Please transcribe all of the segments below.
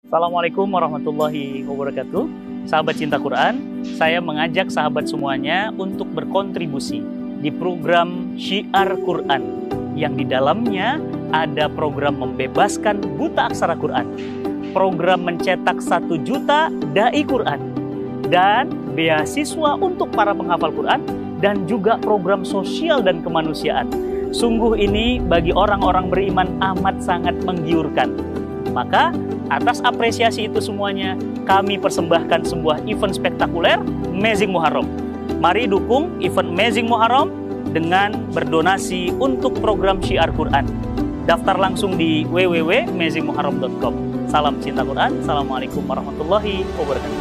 Assalamualaikum warahmatullahi wabarakatuh. Sahabat cinta Quran, saya mengajak sahabat semuanya untuk berkontribusi di program Syiar Quran yang di dalamnya ada program membebaskan buta aksara Quran, program mencetak 1 juta dai Quran, dan beasiswa untuk para penghafal Quran, dan juga program sosial dan kemanusiaan. Sungguh ini bagi orang-orang beriman amat sangat menggiurkan. Maka atas apresiasi itu semuanya, kami persembahkan sebuah event spektakuler Amazing Muharram. Mari dukung event Amazing Muharram dengan berdonasi untuk program Syiar Quran. Daftar langsung di www.amazingmuharram.com. Salam cinta Quran. Assalamualaikum warahmatullahi wabarakatuh.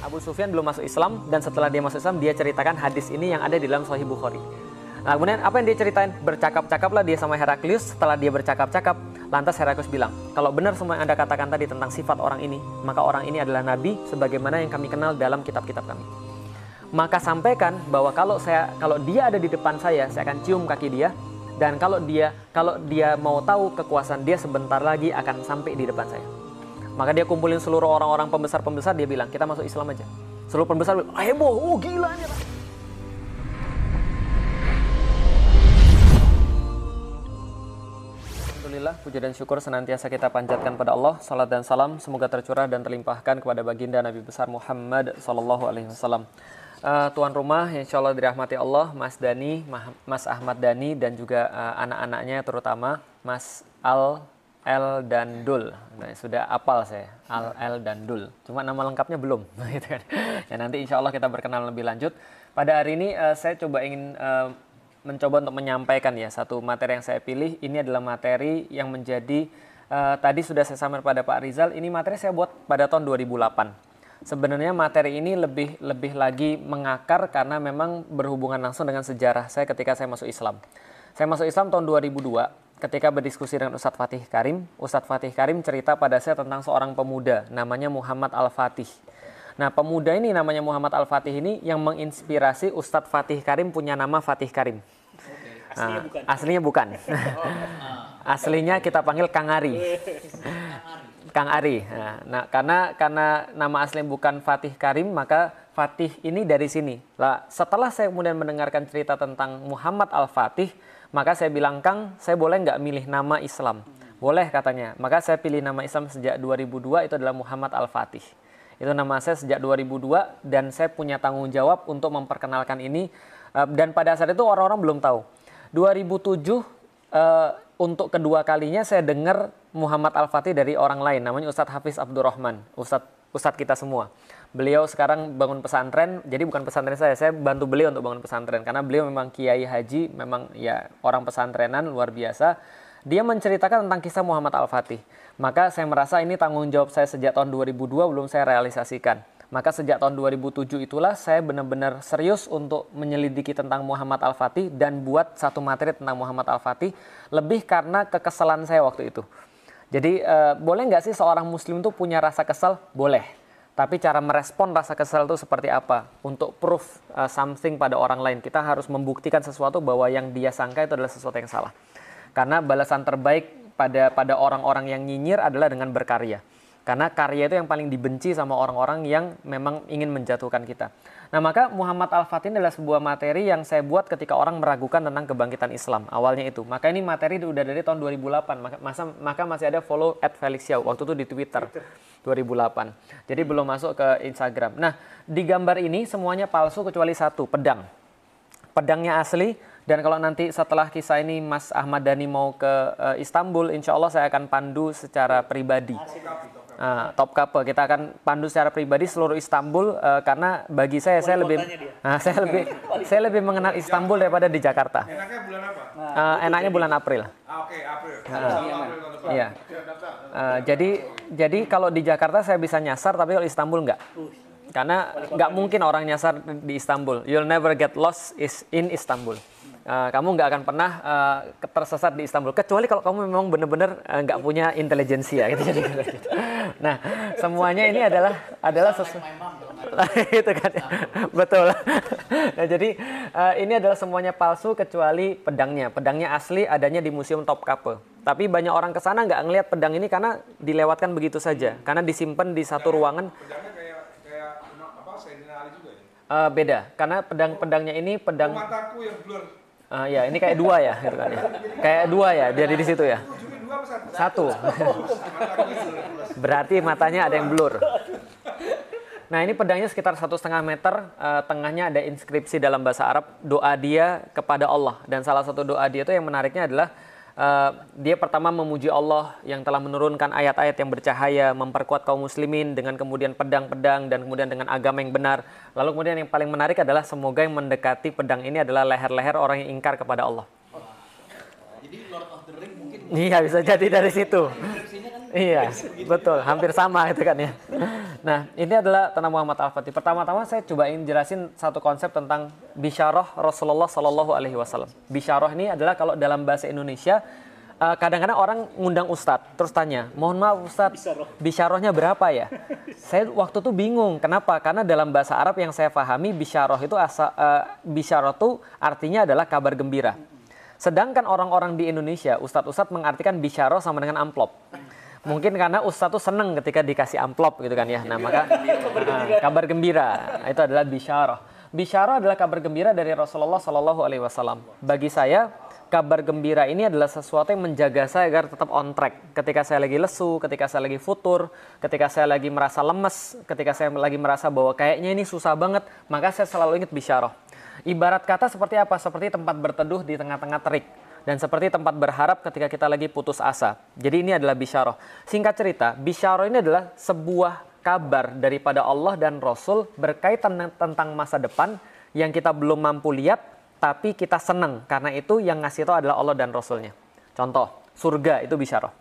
Abu Sufyan belum masuk Islam, dan setelah dia masuk Islam, dia ceritakan hadis ini yang ada di dalam Sahih Bukhari. Nah, kemudian apa yang dia ceritain? Bercakap-cakaplah dia sama Heraklius. Setelah dia bercakap-cakap, lantas Heraklius bilang, kalau benar semua yang Anda katakan tadi tentang sifat orang ini, maka orang ini adalah nabi sebagaimana yang kami kenal dalam kitab-kitab kami. Maka sampaikan bahwa kalau dia ada di depan saya akan cium kaki dia, dan kalau dia mau tahu kekuasaan dia sebentar lagi akan sampai di depan saya. Maka dia kumpulin seluruh orang-orang pembesar-pembesar, dia bilang, kita masuk Islam aja. Seluruh pembesar bilang, heboh, oh gila ini. Alhamdulillah, puja dan syukur senantiasa kita panjatkan pada Allah. Salat dan salam semoga tercurah dan terlimpahkan kepada baginda Nabi besar Muhammad sallallahu alaihi wasallam. Tuan rumah, insya Allah dirahmati Allah, Mas Dani, Mas Ahmad Dani, dan juga anak-anaknya terutama Mas Al, El, dan Dul. Nah, sudah apal saya, Al, El, dan Dul. Cuma nama lengkapnya belum. Gitu kan. Ya, nanti insya Allah kita berkenalan lebih lanjut. Pada hari ini saya coba ingin mencoba untuk menyampaikan ya satu materi yang saya pilih. Ini adalah materi yang menjadi tadi sudah saya sampaikan pada Pak Rizal. Ini materi saya buat pada tahun 2008. Sebenarnya materi ini lebih lagi mengakar karena memang berhubungan langsung dengan sejarah saya ketika saya masuk Islam. Saya masuk Islam tahun 2002 ketika berdiskusi dengan Ustadz Fatih Karim. Ustadz Fatih Karim cerita pada saya tentang seorang pemuda namanya Muhammad Al-Fatih. Nah, pemuda ini namanya Muhammad Al-Fatih ini yang menginspirasi Ustadz Fatih Karim punya nama Fatih Karim. Aslinya bukan. Aslinya kita panggil Kang Ari. Kang Ari. Nah, karena nama aslinya bukan Fatih Karim, maka Fatih ini dari sini. Lah, setelah saya kemudian mendengarkan cerita tentang Muhammad Al-Fatih, maka saya bilang, Kang, saya boleh nggak milih nama Islam? Boleh katanya. Maka saya pilih nama Islam sejak 2002, itu adalah Muhammad Al-Fatih. Itu nama saya sejak 2002, dan saya punya tanggung jawab untuk memperkenalkan ini. Dan pada saat itu orang-orang belum tahu. 2007 untuk kedua kalinya saya dengar Muhammad Al-Fatih dari orang lain, namanya Ustadz Hafiz Abdurrahman, Ustadz kita semua. Beliau sekarang bangun pesantren, jadi bukan pesantren saya bantu beliau untuk bangun pesantren, karena beliau memang kiai haji, memang ya orang pesantrenan luar biasa. Dia menceritakan tentang kisah Muhammad Al-Fatih. Maka saya merasa ini tanggung jawab saya sejak tahun 2002 belum saya realisasikan. Maka sejak tahun 2007 itulah saya benar-benar serius untuk menyelidiki tentang Muhammad Al-Fatih dan buat satu materi tentang Muhammad Al-Fatih, lebih karena kekesalan saya waktu itu. Jadi boleh nggak sih seorang muslim itu punya rasa kesal? Boleh. Tapi cara merespon rasa kesal itu seperti apa? Untuk proof something pada orang lain, kita harus membuktikan sesuatu bahwa yang dia sangka itu adalah sesuatu yang salah. Karena balasan terbaik pada orang-orang yang nyinyir adalah dengan berkarya. Karena karya itu yang paling dibenci sama orang-orang yang memang ingin menjatuhkan kita. Nah, maka Muhammad Al-Fatih adalah sebuah materi yang saya buat ketika orang meragukan tentang kebangkitan Islam. Awalnya itu. Maka ini materi udah dari tahun 2008. Maka masih ada follow @felixyau. Waktu itu di Twitter 2008. Jadi belum masuk ke Instagram. Nah, di gambar ini semuanya palsu kecuali satu, pedang. Pedangnya asli. Dan kalau nanti setelah kisah ini Mas Ahmad Dhani mau ke Istanbul, insya Allah saya akan pandu secara pribadi. Top couple, kita akan pandu secara pribadi seluruh Istanbul, karena bagi saya lebih mengenal Istanbul daripada di Jakarta. Enaknya bulan apa? Enaknya bulan April. Oke, April. Iya. Jadi kalau di Jakarta saya bisa nyasar, tapi kalau Istanbul enggak. Karena nggak mungkin orang nyasar di Istanbul. You'll never get lost in Istanbul. Kamu nggak akan pernah tersesat di Istanbul, kecuali kalau kamu memang benar-benar nggak punya intelijensia gitu. Nah, semuanya ini adalah Itu kan. Betul. Nah, jadi ini adalah semuanya palsu kecuali pedangnya. Pedangnya asli adanya di Museum Topkapi. Tapi banyak orang ke sana nggak ngelihat pedang ini karena dilewatkan begitu saja. Karena disimpan di satu ruangan. Pedangnya kayak apa? Sayyidina Ali juga ya? Beda. Karena pedangnya ini pedang. Mataku yang blur. Ya ini kayak dua ya, gitu kan ya. Kayak dua ya, jadi di situ ya. Ujungnya dua apa satu? Satu. Berarti matanya ada yang blur. Nah ini pedangnya sekitar 1,5 meter, tengahnya ada inskripsi dalam bahasa Arab, doa dia kepada Allah. Dan salah satu doa dia itu yang menariknya adalah dia pertama memuji Allah yang telah menurunkan ayat-ayat yang bercahaya, memperkuat kaum muslimin dengan kemudian pedang-pedang dan kemudian dengan agama yang benar. Lalu kemudian yang paling menarik adalah semoga yang mendekati pedang ini adalah leher-leher orang yang ingkar kepada Allah. Jadi Lord of the Ring mungkin. Iya bisa jadi dari situ. Iya, betul, hampir sama gitu kan ya. Nah, ini adalah Tanah Muhammad Al-Fatih. Pertama-tama saya cobain jelasin satu konsep tentang bisyarah Rasulullah Shallallahu Alaihi Wasallam. Bisyarah ini adalah kalau dalam bahasa Indonesia, kadang-kadang orang ngundang ustadz, terus tanya, mohon maaf ustadz, bisyarahnya berapa ya? Saya waktu itu bingung, kenapa? Karena dalam bahasa Arab yang saya pahami, bisyarah itu bisyarah itu artinya adalah kabar gembira. Sedangkan orang-orang di Indonesia, ustadz-ustadz mengartikan bisyarah sama dengan amplop. Mungkin karena ustadz tuh seneng ketika dikasih amplop gitu kan ya. Nah maka kabar gembira itu adalah bisyarah. Bisyarah adalah kabar gembira dari Rasulullah Shallallahu Alaihi Wasallam. Bagi saya kabar gembira ini adalah sesuatu yang menjaga saya agar tetap on track. Ketika saya lagi lesu, ketika saya lagi futur, ketika saya lagi merasa lemes, ketika saya lagi merasa bahwa kayaknya ini susah banget, maka saya selalu ingat bisyarah. Ibarat kata seperti apa? Seperti tempat berteduh di tengah-tengah terik. Dan seperti tempat berharap ketika kita lagi putus asa. Jadi ini adalah bisyarah. Singkat cerita, bisyarah ini adalah sebuah kabar daripada Allah dan Rasul berkaitan tentang masa depan yang kita belum mampu lihat, tapi kita senang. Karena itu yang ngasih tahu adalah Allah dan Rasulnya. Contoh, surga itu bisyarah.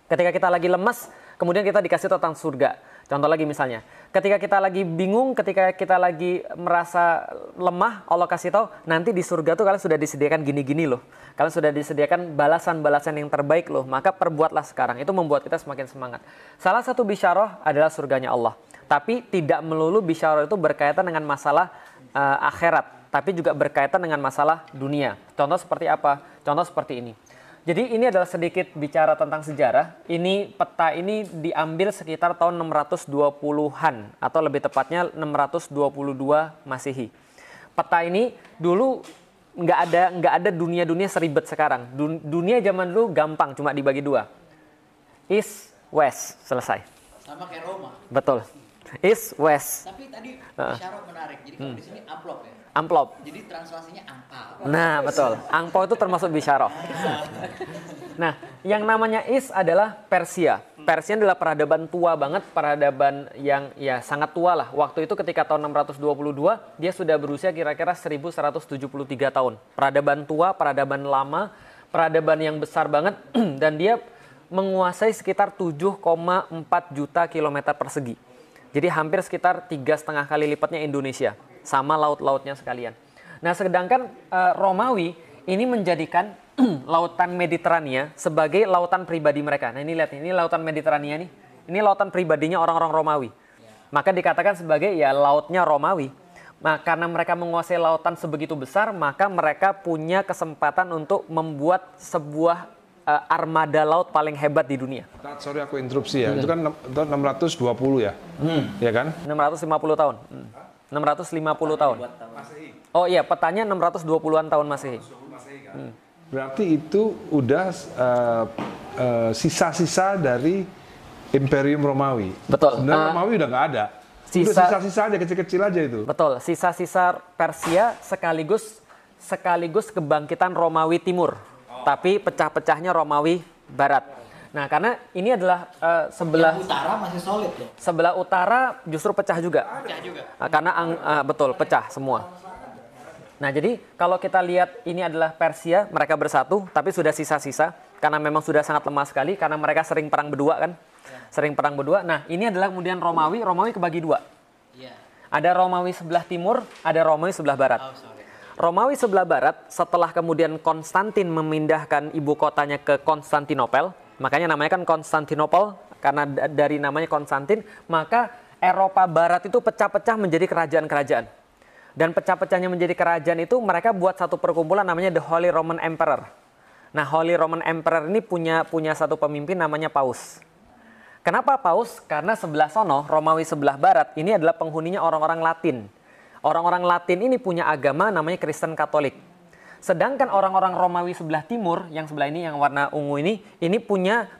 Ketika kita lagi lemas, kemudian kita dikasih tahu tentang surga. Contoh lagi misalnya, ketika kita lagi bingung, ketika kita lagi merasa lemah, Allah kasih tahu, nanti di surga tuh kalian sudah disediakan gini-gini loh. Kalian sudah disediakan balasan-balasan yang terbaik loh. Maka perbuatlah sekarang. Itu membuat kita semakin semangat. Salah satu bisyarah adalah surganya Allah. Tapi tidak melulu bisyarah itu berkaitan dengan masalah akhirat. Tapi juga berkaitan dengan masalah dunia. Contoh seperti apa? Contoh seperti ini. Jadi ini adalah sedikit bicara tentang sejarah. Ini peta ini diambil sekitar tahun 620-an atau lebih tepatnya 622 Masehi. Peta ini dulu nggak ada dunia seribet sekarang. Dunia zaman dulu gampang, cuma dibagi dua. East, West, selesai. Sama kayak Roma. Betul. East, West. Tapi tadi bisyarah menarik. Jadi kalau di sini amplop ya. Amplop. Jadi translasinya angpau. Nah, betul. Angpau itu termasuk bisyarah. Nah, yang namanya Is adalah Persia. Persia adalah peradaban tua banget, peradaban yang ya sangat tua lah. Waktu itu ketika tahun 622, dia sudah berusia kira-kira 1173 tahun. Peradaban tua, peradaban lama, peradaban yang besar banget dan dia menguasai sekitar 7,4 juta kilometer persegi. Jadi hampir sekitar 3,5 kali lipatnya Indonesia. Sama laut-lautnya sekalian. Nah, sedangkan Romawi ini menjadikan lautan Mediterania sebagai lautan pribadi mereka. Nah, ini lihat, ini lautan Mediterania nih. Ini lautan pribadinya orang-orang Romawi. Maka dikatakan sebagai ya lautnya Romawi. Nah, karena mereka menguasai lautan sebegitu besar, maka mereka punya kesempatan untuk membuat sebuah armada laut paling hebat di dunia. Sorry aku interupsi ya. Itu kan tahun 620 ya. Ya kan? 650 tahun. 650 tahun. Oh iya, petanya 620-an tahun Masehi. Berarti itu udah sisa-sisa dari Imperium Romawi. Betul. Sebenarnya Romawi udah nggak ada. Udah sisa-sisa aja, kecil-kecil aja itu. Betul, sisa-sisa Persia sekaligus kebangkitan Romawi Timur. Tapi pecah-pecahnya Romawi Barat. Nah, karena ini adalah sebelah Yang utara masih solid loh. Sebelah utara justru pecah juga. Pecah juga. Karena betul, pecah semua. Nah, jadi kalau kita lihat ini adalah Persia, mereka bersatu, tapi sudah sisa-sisa karena memang sudah sangat lemah sekali karena mereka sering perang berdua kan. Sering perang berdua. Nah, ini adalah kemudian Romawi kebagi dua. Iya. Ada Romawi sebelah timur, ada Romawi sebelah barat. Oh, sorry. Romawi sebelah barat setelah kemudian Konstantin memindahkan ibu kotanya ke Konstantinopel, makanya namanya kan Konstantinopel karena dari namanya Konstantin, maka Eropa Barat itu pecah-pecah menjadi kerajaan-kerajaan. Dan pecah-pecahnya menjadi kerajaan itu mereka buat satu perkumpulan namanya The Holy Roman Emperor. Nah, Holy Roman Emperor ini punya satu pemimpin namanya Paus. Kenapa Paus? Karena sebelah sono, Romawi sebelah barat, ini adalah penghuninya orang-orang Latin. Orang-orang Latin ini punya agama namanya Kristen Katolik. Sedangkan orang-orang Romawi sebelah timur, yang sebelah ini yang warna ungu ini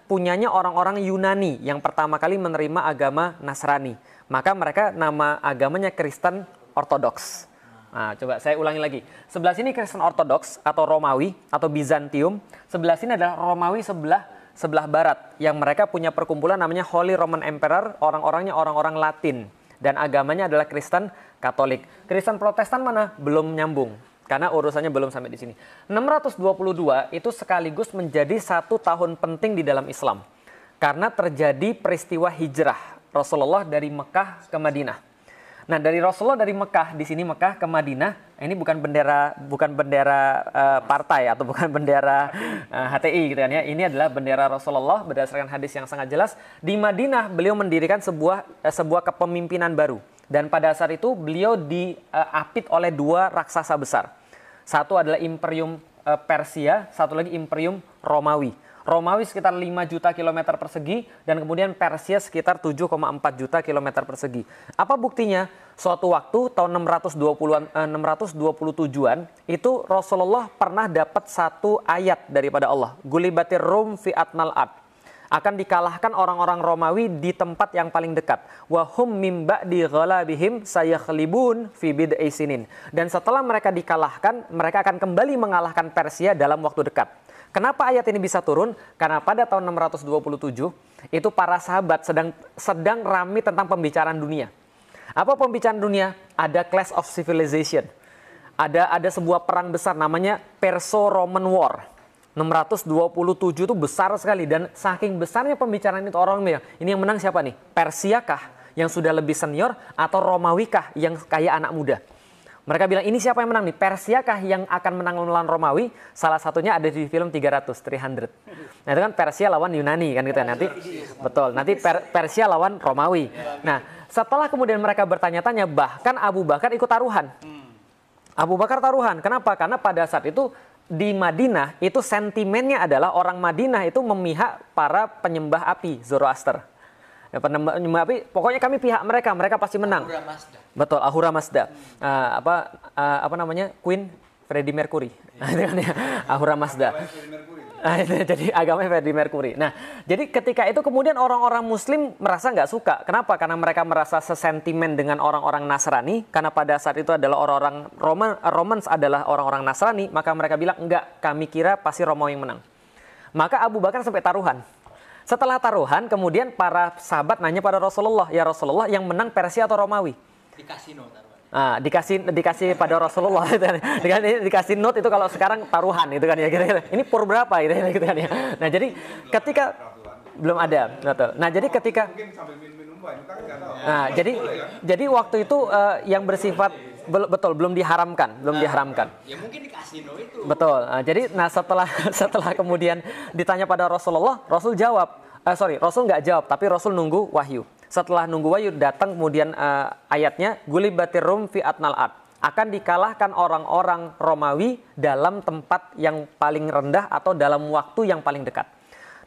punyanya orang-orang Yunani yang pertama kali menerima agama Nasrani. Maka mereka nama agamanya Kristen Ortodoks. Nah, coba saya ulangi lagi. Sebelah sini Kristen Ortodoks atau Romawi atau Bizantium. Sebelah sini adalah Romawi sebelah barat yang mereka punya perkumpulan namanya Holy Roman Emperor, orang-orangnya orang-orang Latin dan agamanya adalah Kristen Katolik. Kristen Protestan mana? Belum nyambung karena urusannya belum sampai di sini. 622 itu sekaligus menjadi satu tahun penting di dalam Islam karena terjadi peristiwa hijrah Rasulullah dari Mekah ke Madinah. Nah, dari Rasulullah dari Mekah, di sini Mekah ke Madinah, ini bukan bendera partai atau bukan bendera HTI gitu kan ya. Ini adalah bendera Rasulullah berdasarkan hadis yang sangat jelas. Di Madinah beliau mendirikan sebuah kepemimpinan baru. Dan pada saat itu beliau diapit oleh dua raksasa besar. Satu adalah Imperium Persia, satu lagi Imperium Romawi. Romawi sekitar 5 juta kilometer persegi dan kemudian Persia sekitar 7,4 juta kilometer persegi. Apa buktinya? Suatu waktu tahun 627-an itu Rasulullah pernah dapat satu ayat daripada Allah. Gulibatir Rum fi atnal ad. Akan dikalahkan orang-orang Romawi di tempat yang paling dekat. Wa hum mim ba'di ghalabihim sayakhlibun fi bid'i sinin. Dan setelah mereka dikalahkan, mereka akan kembali mengalahkan Persia dalam waktu dekat. Kenapa ayat ini bisa turun? Karena pada tahun 627 itu para sahabat sedang ramai tentang pembicaraan dunia. Apa pembicaraan dunia? Ada clash of civilization. Ada sebuah perang besar namanya Perso-Roman War. 627 itu besar sekali dan saking besarnya pembicaraan itu orang bilang, ini yang menang siapa nih? Persia kah yang sudah lebih senior atau Romawi kah yang kayak anak muda? Mereka bilang ini siapa yang menang nih? Persia kah yang akan menang melawan Romawi? Salah satunya ada di film 300. Nah itu kan Persia lawan Yunani kan gitu ya. Nanti betul. Nanti Persia lawan Romawi. Nah setelah kemudian mereka bertanya-tanya, bahkan Abu Bakar ikut taruhan. Abu Bakar taruhan. Kenapa? Karena pada saat itu di Madinah itu sentimennya adalah orang Madinah itu memihak para penyembah api Zoroaster. Ya, penyembah api, pokoknya kami pihak mereka pasti menang. Ahura Mazda. Betul, Ahura Mazda. Apa namanya? Queen Freddie Mercury. Itu kan ya, Ahura Mazda. Jadi agamanya Freddie Mercury. Nah, jadi ketika itu kemudian orang-orang Muslim merasa nggak suka. Kenapa? Karena mereka merasa sesentimen dengan orang-orang Nasrani. Karena pada saat itu adalah orang-orang Romans adalah orang-orang Nasrani. Maka mereka bilang enggak, kami kira pasti Romawi yang menang. Maka Abu Bakar sampai taruhan. Setelah taruhan, kemudian para sahabat nanya pada Rasulullah, ya Rasulullah yang menang Persia atau Romawi? Di kasino taruhan. Nah, dikasih pada Rasulullah, dikasih note itu kalau sekarang taruhan itu kan ya. Ini pur berapa gitu kan ya. Nah jadi ketika belum ada, betul. Nah jadi ketika, nah jadi waktu itu yang bersifat betul belum diharamkan. Ya mungkin di kasino itu. Betul. Nah, setelah kemudian ditanya pada Rasulullah, Rasul nggak jawab, tapi Rasul nunggu wahyu. Setelah nunggu wahyu datang kemudian ayatnya Gulibatir Rum fi atnal ad. Akan dikalahkan orang-orang Romawi dalam tempat yang paling rendah atau dalam waktu yang paling dekat.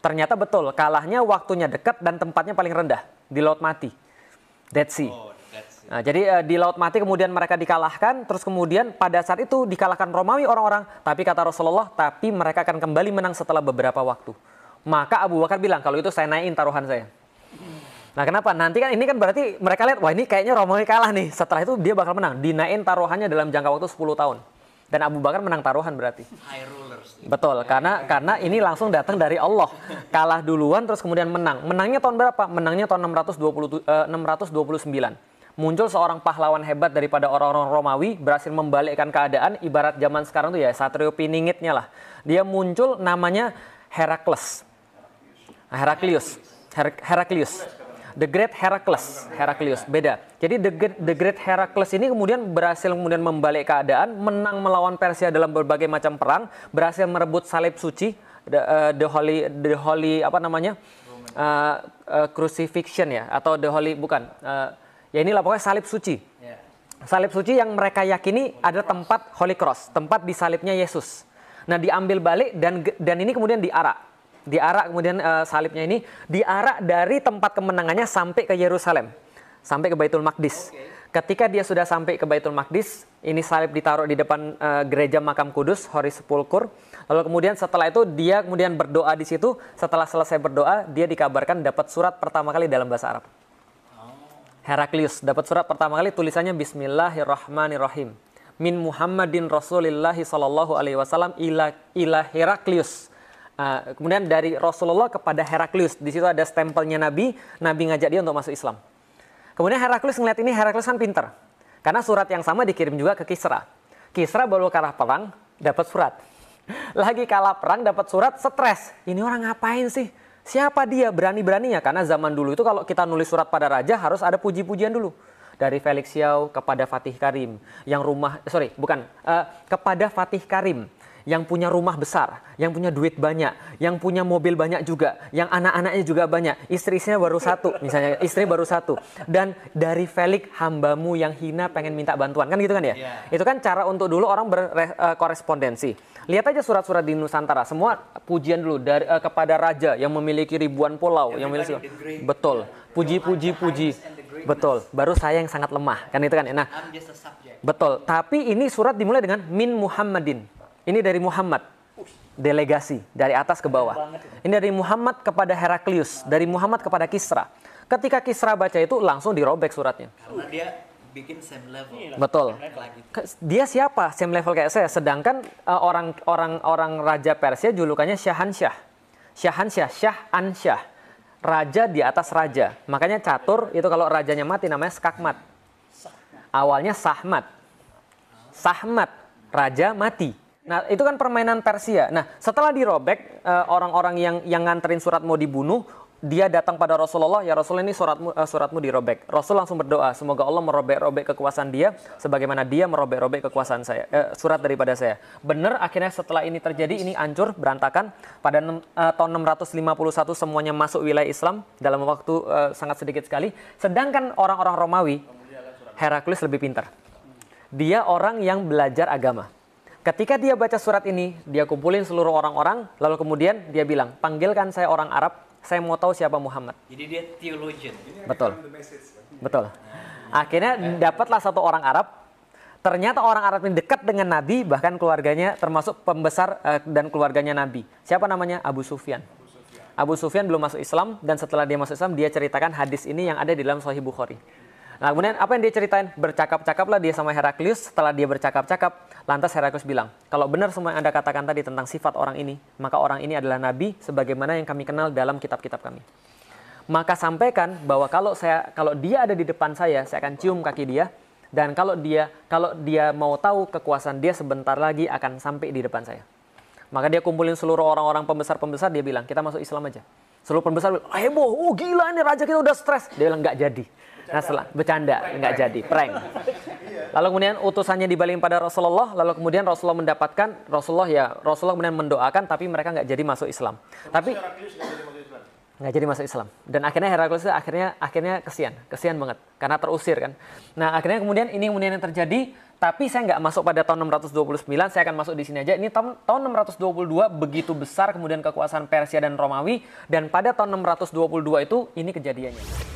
Ternyata betul, kalahnya waktunya dekat dan tempatnya paling rendah di Laut Mati, Dead Sea. Nah, jadi di Laut Mati kemudian mereka dikalahkan, terus kemudian pada saat itu dikalahkan Romawi orang-orang, tapi kata Rasulullah, tapi mereka akan kembali menang setelah beberapa waktu. Maka Abu Bakar bilang, kalau itu saya naikin taruhan saya. Nah kenapa? Nanti kan ini kan berarti mereka lihat, wah ini kayaknya Romawi kalah nih, setelah itu dia bakal menang. Dinaikin taruhannya dalam jangka waktu 10 tahun. Dan Abu Bakar menang taruhan berarti. High rulers. Betul, karena ini langsung datang dari Allah. Kalah duluan terus kemudian menang. Menangnya tahun berapa? Menangnya tahun 629. Muncul seorang pahlawan hebat daripada orang-orang Romawi, berhasil membalikkan keadaan, ibarat zaman sekarang tuh ya Satrio Piningitnya lah. Dia muncul namanya Heraklius. The Great Heraklius, beda. Jadi The Great Heraklius ini kemudian berhasil membalik keadaan, menang melawan Persia dalam berbagai macam perang, berhasil merebut salib suci, the holy apa namanya? Crucifixion ya, atau the holy bukan. Ya inilah pokoknya salib suci. Salib suci yang mereka yakini ada tempat Holy Cross, tempat disalibnya Yesus. Nah, diambil balik dan ini kemudian diarak. Diarak kemudian salibnya ini diarak dari tempat kemenangannya sampai ke Yerusalem. Sampai ke Baitul Maqdis. Ketika dia sudah sampai ke Baitul Maqdis, ini salib ditaruh di depan gereja Makam Kudus, Horis Sepulkur. Lalu kemudian setelah itu dia kemudian berdoa di situ. Setelah selesai berdoa, dia dikabarkan dapat surat pertama kali dalam bahasa Arab. Heraklius dapat surat pertama kali, tulisannya Bismillahirrahmanirrahim. Min Muhammadin Rasulillahi sallallahu alaihi wasallam ila Heraklius. Kemudian dari Rasulullah kepada Heraklius. Di situ ada stempelnya Nabi ngajak dia untuk masuk Islam. Kemudian Heraklius ngeliat ini, Heraklius kan pinter. Karena surat yang sama dikirim juga ke Kisra. Kisra baru kalah perang, dapat surat. Lagi kalah perang, dapat surat, stres. Ini orang ngapain sih? Siapa dia? Berani-beraninya. Karena zaman dulu itu kalau kita nulis surat pada raja harus ada puji-pujian dulu. Dari Felix Xiao kepada Fatih Karim. Kepada Fatih Karim. Yang punya rumah besar, yang punya duit banyak, yang punya mobil banyak juga, yang anak-anaknya juga banyak, istri-istrinya baru satu, misalnya istri baru satu, dan dari Felix hambamu yang hina pengen minta bantuan, kan gitu kan ya? Itu kan cara untuk dulu orang berkorespondensi. Lihat aja surat-surat di Nusantara, semua pujian dulu dari kepada raja yang memiliki ribuan pulau, yang memiliki betul, puji, betul. Baru saya yang sangat lemah, kan itu kan? Nah, betul. Tapi ini surat dimulai dengan min Muhammadin. Ini dari Muhammad, delegasi dari atas ke bawah. Ini dari Muhammad kepada Heraklius, dari Muhammad kepada Kisra. Ketika Kisra baca itu langsung dirobek suratnya. Karena dia bikin same level. Betul. Dia siapa? Same level kayak saya. Sedangkan orang Raja Persia julukannya Syahansyah. Syahansyah. Raja di atas raja. Makanya catur itu kalau rajanya mati namanya Skakmat. Awalnya Sahmat. Raja mati. Nah, itu kan permainan Persia. Nah, setelah dirobek, orang-orang yang nganterin surat mau dibunuh, dia datang pada Rasulullah, ya Rasul ini suratmu dirobek. Rasul langsung berdoa, semoga Allah merobek-robek kekuasaan dia, sebagaimana dia merobek-robek kekuasaan saya, surat daripada saya. Benar, akhirnya setelah ini terjadi, ini hancur, berantakan. Pada tahun 651 semuanya masuk wilayah Islam, dalam waktu sangat sedikit sekali. Sedangkan orang-orang Romawi, Heraklius lebih pintar. Dia orang yang belajar agama. Ketika dia baca surat ini, dia kumpulin seluruh orang-orang, lalu kemudian dia bilang, panggilkan saya orang Arab, saya mau tahu siapa Muhammad. Jadi dia theologian. Betul. Akhirnya dapatlah satu orang Arab, ternyata orang Arab ini dekat dengan Nabi, bahkan keluarganya termasuk pembesar dan keluarganya Nabi. Siapa namanya? Abu Sufyan. Abu Sufyan belum masuk Islam, dan setelah dia masuk Islam, dia ceritakan hadis ini yang ada di dalam Sahih Bukhari. Nah, kemudian apa yang dia ceritain? Bercakap-cakaplah dia sama Heraklius. Setelah dia bercakap-cakap, lantas Heraklius bilang, kalau benar semua yang Anda katakan tadi tentang sifat orang ini, maka orang ini adalah nabi sebagaimana yang kami kenal dalam kitab-kitab kami. Maka sampaikan bahwa kalau dia ada di depan saya akan cium kaki dia, dan kalau dia mau tahu kekuasaan dia sebentar lagi akan sampai di depan saya. Maka dia kumpulin seluruh orang-orang pembesar-pembesar, dia bilang, kita masuk Islam aja. Seluruh pembesar bilang, heboh, gila ini raja kita udah stres. Dia bilang, nggak jadi. Nah, bercanda, nggak jadi, prank. Lalu kemudian utusannya dibalikin pada Rasulullah, lalu kemudian Rasulullah kemudian mendoakan, tapi mereka nggak jadi masuk Islam. Tapi nggak jadi masuk Islam. Dan akhirnya Heraklius akhirnya kesian banget, karena terusir kan. Nah, akhirnya kemudian yang terjadi, tapi saya nggak masuk pada tahun 629, saya akan masuk di sini aja. Ini tahun 622 begitu besar kemudian kekuasaan Persia dan Romawi, dan pada tahun 622 itu ini kejadiannya.